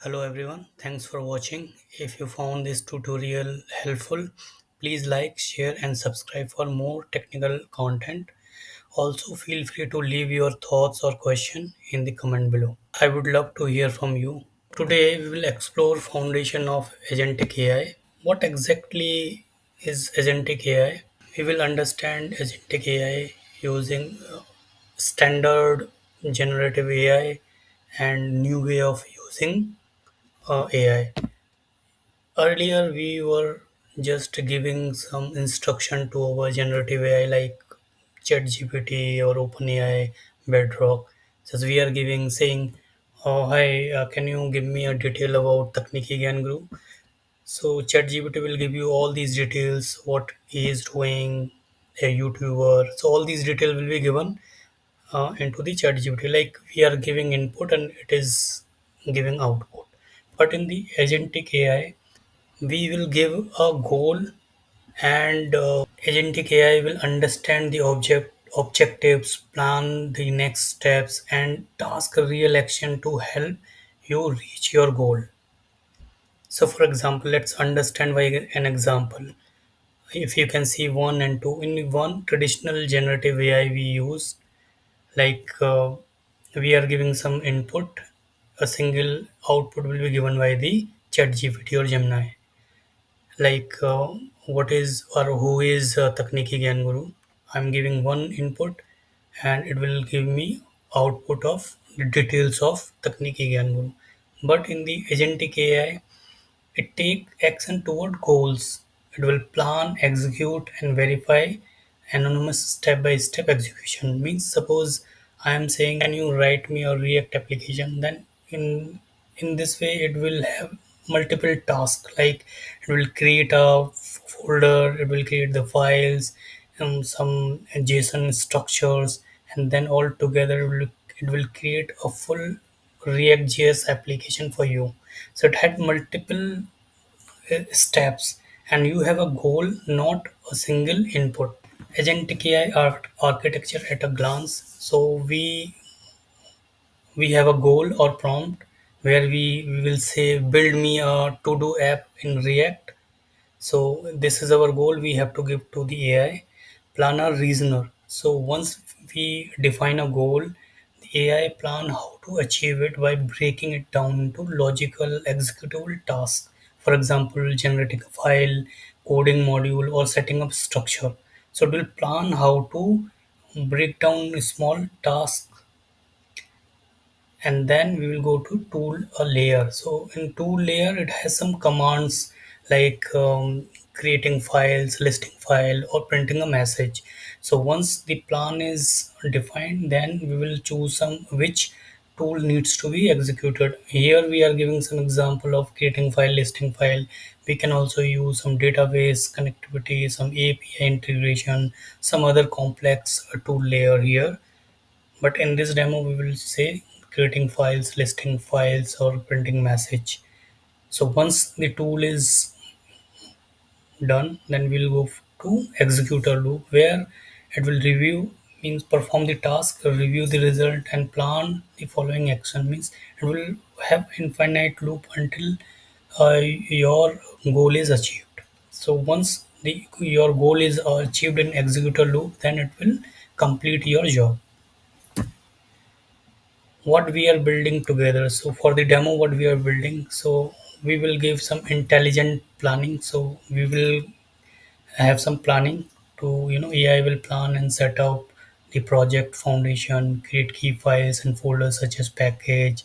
Hello everyone, thanks for watching. If you found this tutorial helpful, please like, share and subscribe for more technical content. Also feel free to leave your thoughts or question in the comment below. I would love to hear from you. Today we will explore foundation of Agentic AI. What exactly is Agentic AI? We will understand Agentic AI using standard generative AI and new way of using AI. Earlier, we were just giving some instruction to our generative AI like ChatGPT or OpenAI, Bedrock. Just we are giving saying, "Oh hi, can you give me a detail about Takniki Gyan Group?" So ChatGPT will give you all these details, what he is doing, a YouTuber. So all these details will be given into the ChatGPT. Like we are giving input and it is giving output. But in the agentic AI, we will give a goal and agentic AI will understand the objectives, plan the next steps and task a real action to help you reach your goal. So for example, let's understand by an example. If you can see one and two, in one traditional generative AI we use, like we are giving some input, a single output will be given by the chat GPT or Gemini. Like what is or who is Takniki Gyan Guru. I'm giving one input and it will give me output of the details of Takniki Gyan Guru. But in the agentic AI, it take action toward goals. It will plan, execute, and verify anonymous step-by-step execution. Means suppose I am saying, can you write me a React application? Then in this way, it will have multiple tasks. Like it will create a folder, it will create the files, some JSON structures, and then all together it will create a full ReactJS application for you. So it had multiple steps and you have a goal, not a single input. Agentic AI architecture at a glance. So we have a goal or prompt where we will say build me a to-do app in React. So this is our goal we have to give to the AI. Planner reasoner. So once we define a goal, the AI plan how to achieve it by breaking it down into logical executable tasks. For example, generating a file, coding module, or setting up structure. So it will plan how to break down small tasks, and then we will go to tool a layer. So in tool layer it has some commands like creating files, listing file or printing a message. So once the plan is defined, then we will choose some which tool needs to be executed. Here we are giving some example of creating file, listing file. We can also use some database connectivity, some API integration, some other complex tool layer here. But in this demo, we will say creating files, listing files, or printing message. So once the tool is done, then we'll go to executor loop where it will review, means perform the task, review the result, and plan the following action. Means it will have infinite loop until your goal is achieved. So once your goal is achieved in executor loop, then it will complete your job. What we are building together. So for the demo, what we are building, so we will give some intelligent planning. So we will have some planning to, AI will plan and set up the project foundation, create key files and folders such as package,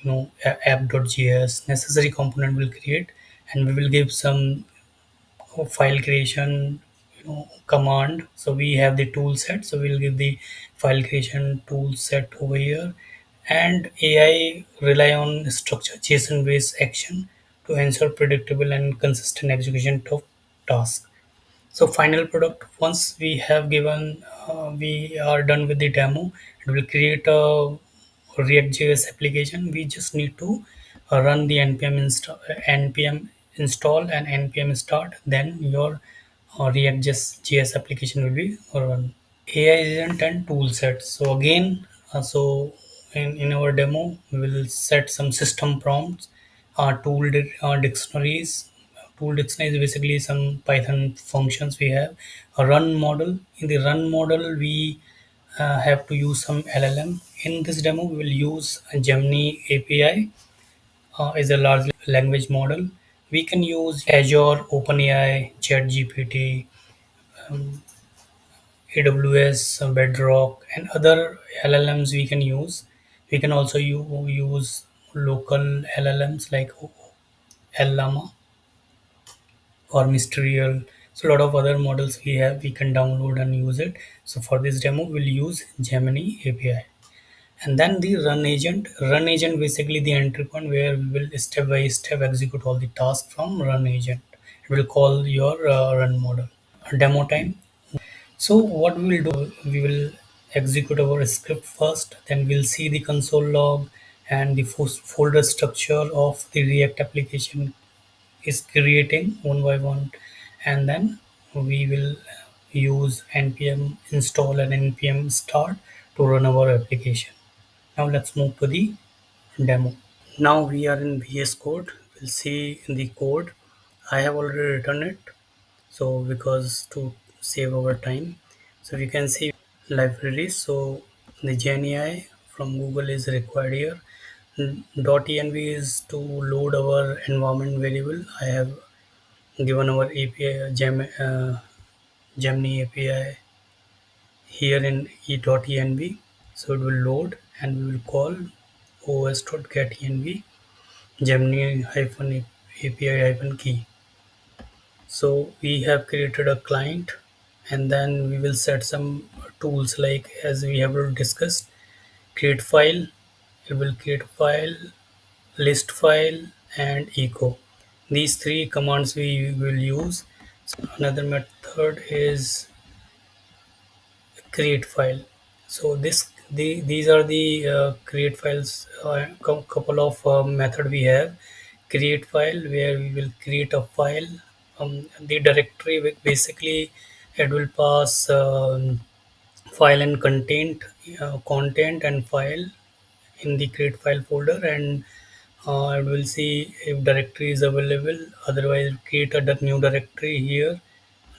app.js. Necessary component will create, and we will give some file creation, command. So we have the tool set, so we'll give the file creation tool set over here. And AI rely on structure JSON based action to ensure predictable and consistent execution of tasks. So final product, once we have given, we are done with the demo, it will create a React.js application. We just need to run the npm install and npm start. Then your React.js application will be run. AI agent and tool set. So again, in our demo, we will set some system prompts dictionaries. Tool dictionary is basically some Python functions we have. A run model. In the run model, we have to use some LLM. In this demo, we will use a Gemini API. Is a large language model. We can use Azure, OpenAI, ChatGPT, AWS, Bedrock, and other LLMs we can use. We can also use local LLMs like Llama or Mysterio. So a lot of other models we have, we can download and use it. So for this demo, we'll use Gemini API. And then the run agent. Run agent basically the entry point where we will step by step execute all the tasks from run agent. It will call your run model. Demo time. So what we will do, we will execute our script first, then we'll see the console log and the folder structure of the React application is creating one by one, and then we will use npm install and npm start to run our application. Now let's move to the demo. Now we are in VS Code. We'll see in the code. I have already written it, so because to save our time. So we can see libraries. So the GenAI from Google is required here. .env is to load our environment variable. I have given our API Gemini API here in e.env. So it will load and we will call os.getEnv Gemini hyphen API hyphen key. So we have created a client, and then we will set some tools like as we have discussed, create file. It will create file, list file, and echo. These three commands we will use. So another method is create file. So these are the create files. Couple of method we have. Create file where we will create a file. The directory basically it will pass file and content and file in the create file folder, and it will see if directory is available. Otherwise, create a new directory here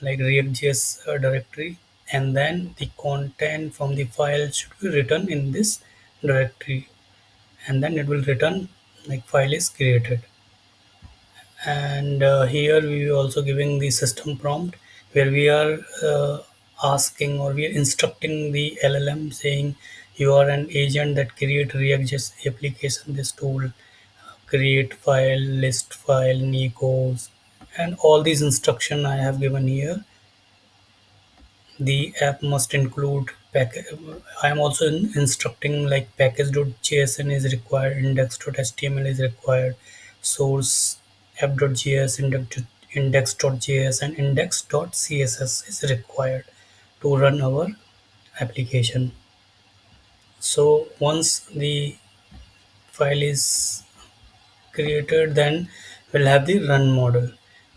like ReactJS directory, and then the content from the file should be written in this directory, and then it will return like file is created. And here we are also giving the system prompt where we are asking or we are instructing the LLM saying you are an agent that create ReactJS application. This tool create file, list file, echoes, and all these instruction I have given here. The app must include package. I am also instructing like package.json is required, index.html is required, source app.js, index.js, and index.css is required to run our application. So once the file is created, then we'll have the run model.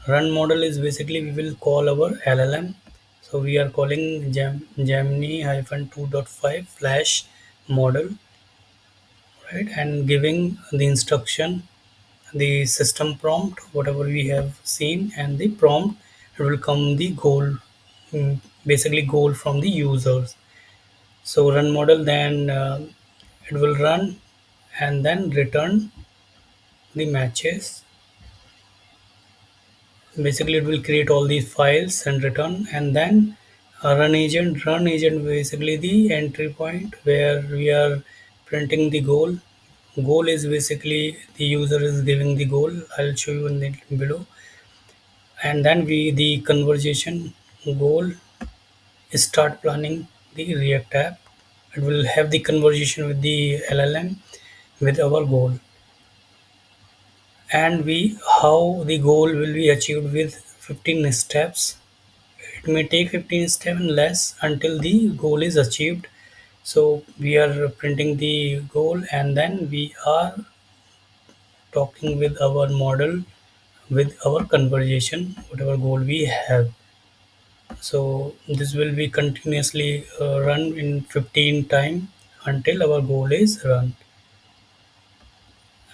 Run model is basically we will call our LLM. So we are calling Gemini hyphen 2.5 flash model, right? And giving the instruction, the system prompt, whatever we have seen, and the prompt it will come the goal, basically goal from the users. So run model, then it will run and then return the matches. Basically it will create all these files and return, and then run agent basically the entry point where we are printing the goal is basically the user is giving the goal. I'll show you in the below. And then we the conversation goal is start planning the React app. It will have the conversation with the LLM with our goal, and we how the goal will be achieved with 15 steps. It may take 15 steps and less until the goal is achieved. So we are printing the goal, and then we are talking with our model with our conversation, whatever goal we have. So this will be continuously run in 15 time until our goal is run.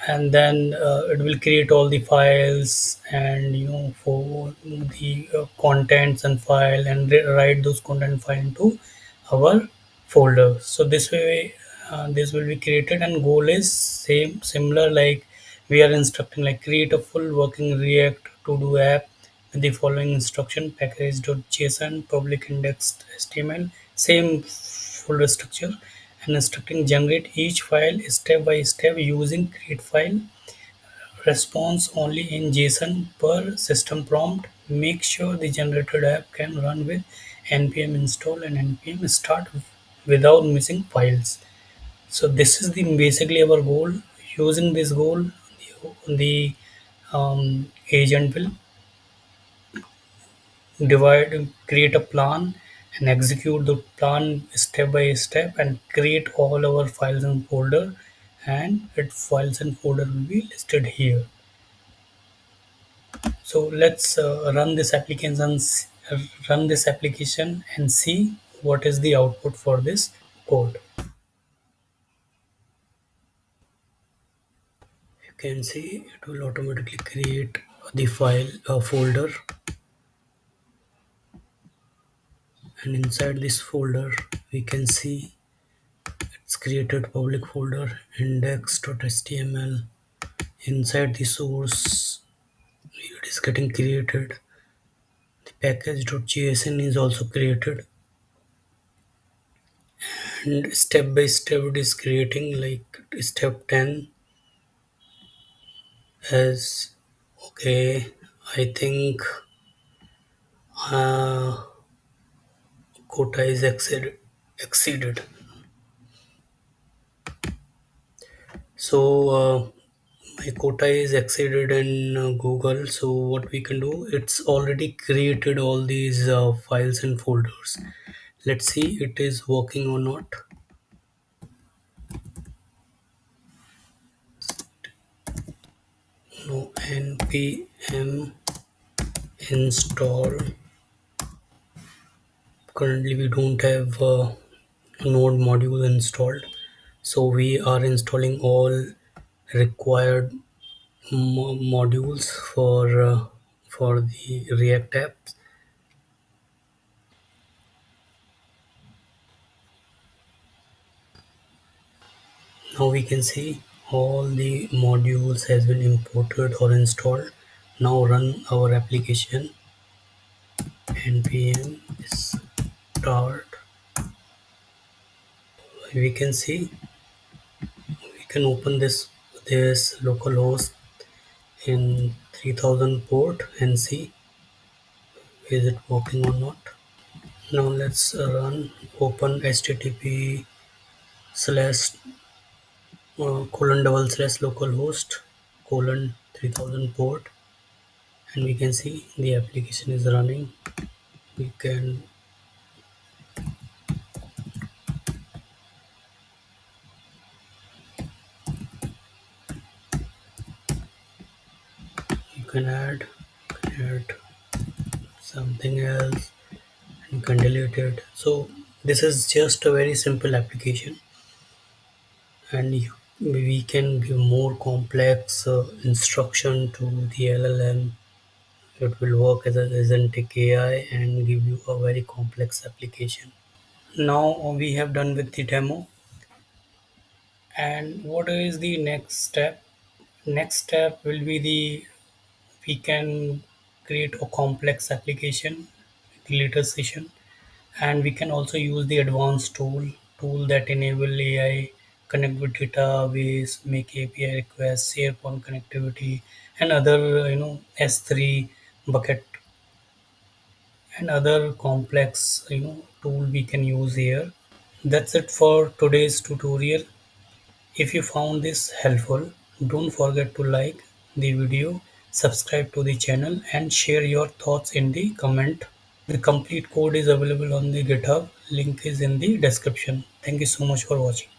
and then it will create all the files, and for the contents and file, and write those content file into our folder. So this way this will be created, and goal is same similar, like we are instructing like create a full working React to do app with the following instruction: package.json, public indexed HTML, same folder structure, and instructing generate each file step by step using create file response only in JSON per system prompt. Make sure the generated app can run with npm install and npm start without missing files. So this is the basically our goal. Using this goal, the agent will create a plan and execute the plan step by step, and create all our files and folder, and its files and folder will be listed here. So let's run this application and see what is the output for this code. You can see it will automatically create the file folder, and inside this folder we can see it's created public folder index.html. Inside the source it is getting created. The package.json is also created, and step by step it is creating, like step 10 as okay. I think uh, quota is exceeded. So my quota is exceeded in Google. So what we can do, it's already created all these files and folders. Let's see it is working or not. No, npm install. Currently we don't have node module installed, so we are installing all required modules for the React apps. Now we can see all the modules has been imported or installed. Now run our application. npm start. We can see we can open this localhost in 3000 port and see is it working or not. Now let's run open http slash colon double slash localhost colon 3000 port, and we can see the application is running. We can you can add something else, and you can delete it. So this is just a very simple application, and we can give more complex instruction to the LLM. It will work as an agentic AI and give you a very complex application. Now we have done with the demo, and what is the next step? Next step will be we can create a complex application in the later session, and we can also use the advanced tool that enable AI connect with database, make API requests, SharePoint connectivity, and other S3 bucket and other complex tool we can use here. That's it for today's tutorial. If you found this helpful, don't forget to like the video, subscribe to the channel, and share your thoughts in the comment. The complete code is available on the GitHub. Link is in the description. Thank you so much for watching.